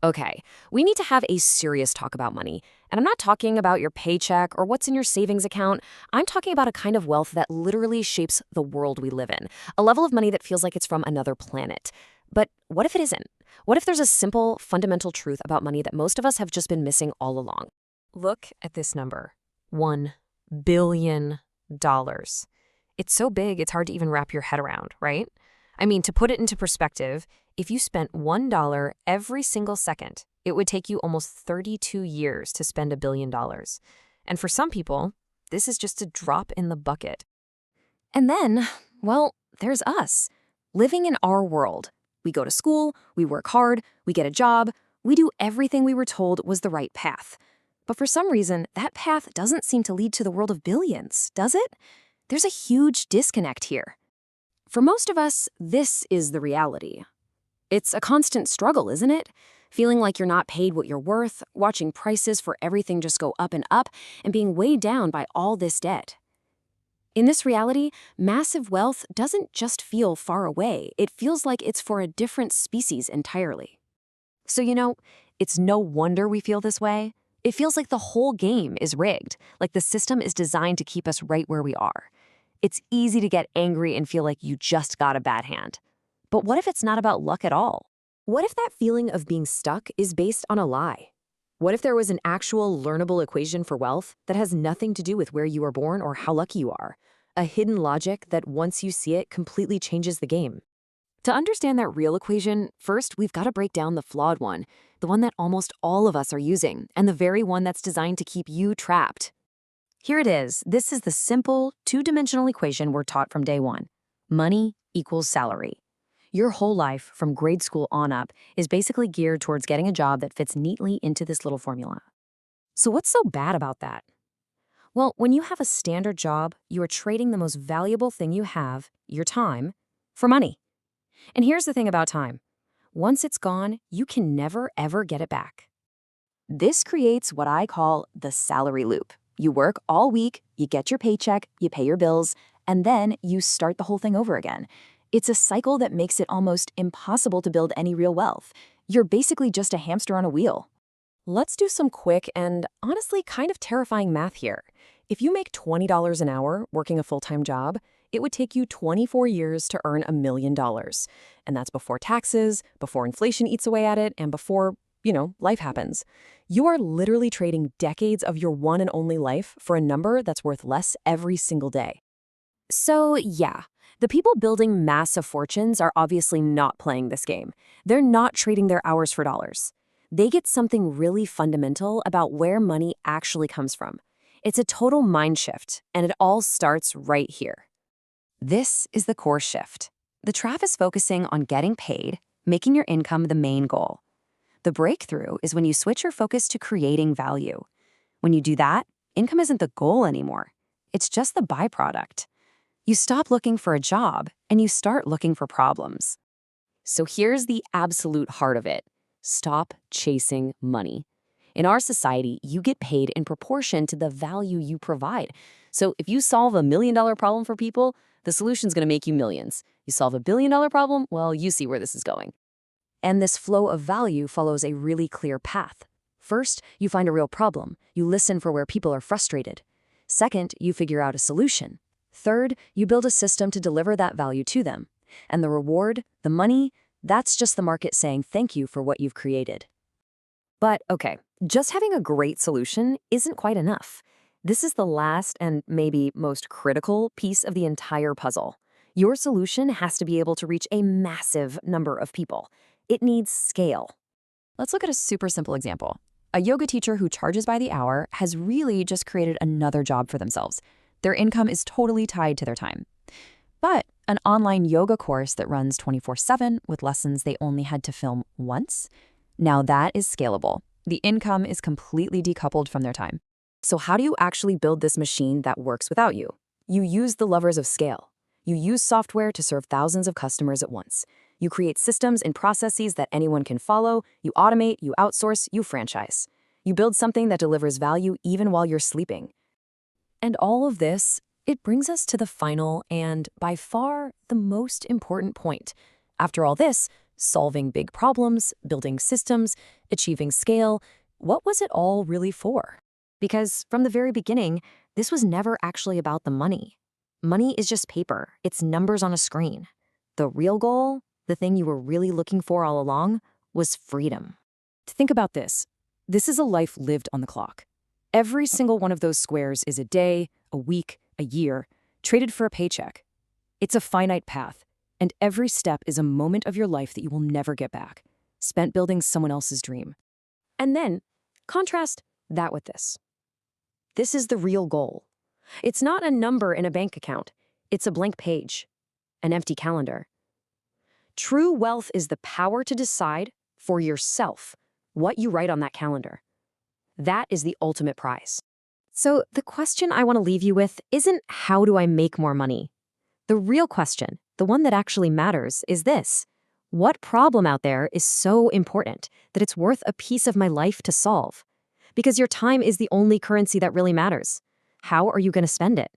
Okay, we need to have a serious talk about money. And I'm not talking about your paycheck or what's in your savings account. I'm talking about a kind of wealth that literally shapes the world we live in, a level of money that feels like it's from another planet. But what if it isn't? What if there's a simple, fundamental truth about money that most of us have just been missing all along? Look at this number, $1 billion. It's so big, it's hard to even wrap your head around, right? I mean, to put it into perspective, if you spent $1 every single second, it would take you almost 32 years to spend $1 billion. And for some people, this is just a drop in the bucket. And then, well, there's us, living in our world. We go to school, we work hard, we get a job, we do everything we were told was the right path. But for some reason, that path doesn't seem to lead to the world of billions, does it? There's a huge disconnect here. For most of us, this is the reality. It's a constant struggle, isn't it? Feeling like you're not paid what you're worth, watching prices for everything just go up, and being weighed down by all this debt. In this reality, massive wealth doesn't just feel far away. It feels like it's for a different species entirely. So, it's no wonder we feel this way. It feels like the whole game is rigged, like the system is designed to keep us right where we are. It's easy to get angry and feel like you just got a bad hand. But what if it's not about luck at all? What if that feeling of being stuck is based on a lie? What if there was an actual learnable equation for wealth that has nothing to do with where you were born or how lucky you are? A hidden logic that once you see it completely changes the game. To understand that real equation, first we've got to break down the flawed one, the one that almost all of us are using, and the very one that's designed to keep you trapped. Here it is. This is the simple, two-dimensional equation we're taught from day one. Money equals salary. Your whole life, from grade school on up, is basically geared towards getting a job that fits neatly into this little formula. So what's so bad about that? Well, when you have a standard job, you are trading the most valuable thing you have, your time, for money. And here's the thing about time. Once it's gone, you can never, ever get it back. This creates what I call the salary loop. You work all week, you get your paycheck, you pay your bills, and then you start the whole thing over again. It's a cycle that makes it almost impossible to build any real wealth. You're basically just a hamster on a wheel. Let's do some quick and honestly kind of terrifying math here. If you make $20 an hour working a full-time job, it would take you 24 years to earn $1 million. And that's before taxes, before inflation eats away at it, and before, life happens. You are literally trading decades of your one and only life for a number that's worth less every single day. So, yeah, the people building massive fortunes are obviously not playing this game. They're not trading their hours for dollars. They get something really fundamental about where money actually comes from. It's a total mind shift, and it all starts right here. This is the core shift. The trap is focusing on getting paid, making your income the main goal. The breakthrough is when you switch your focus to creating value. When you do that, income isn't the goal anymore. It's just the byproduct. You stop looking for a job, and you start looking for problems. So here's the absolute heart of it. Stop chasing money. In our society, you get paid in proportion to the value you provide. So if you solve a $1 million problem for people, the solution's going to make you millions. You solve a $1 billion problem, well, you see where this is going. And this flow of value follows a really clear path. First, you find a real problem. You listen for where people are frustrated. Second, you figure out a solution. Third, you build a system to deliver that value to them. And the reward, the money, that's just the market saying thank you for what you've created. But okay, just having a great solution isn't quite enough. This is the last and maybe most critical piece of the entire puzzle. Your solution has to be able to reach a massive number of people. It needs scale. Let's look at a super simple example. A yoga teacher who charges by the hour has really just created another job for themselves. Their income is totally tied to their time. But an online yoga course that runs 24/7 with lessons they only had to film once, now that is scalable. The income is completely decoupled from their time. So how do you actually build this machine that works without you? You use the levers of scale. You use software to serve thousands of customers at once. You create systems and processes that anyone can follow. You automate, you outsource, you franchise. You build something that delivers value even while you're sleeping. And all of this, it brings us to the final and, by far, the most important point. After all this, Solving big problems, building systems, achieving scale. What was it all really for? Because from the very beginning, this was never actually about the money. Money is just paper. It's numbers on a screen. The real goal, the thing you were really looking for all along, was freedom. Think about this. This is a life lived on the clock. Every single one of those squares is a day, a week, a year, traded for a paycheck. It's a finite path, and every step is a moment of your life that you will never get back, spent building someone else's dream. And then, contrast that with this. This is the real goal. It's not a number in a bank account. It's a blank page, an empty calendar. True wealth is the power to decide for yourself what you write on that calendar. That is the ultimate prize. So the question I want to leave you with isn't how do I make more money? The real question, the one that actually matters, is this. What problem out there is so important that it's worth a piece of my life to solve? Because your time is the only currency that really matters. How are you going to spend it?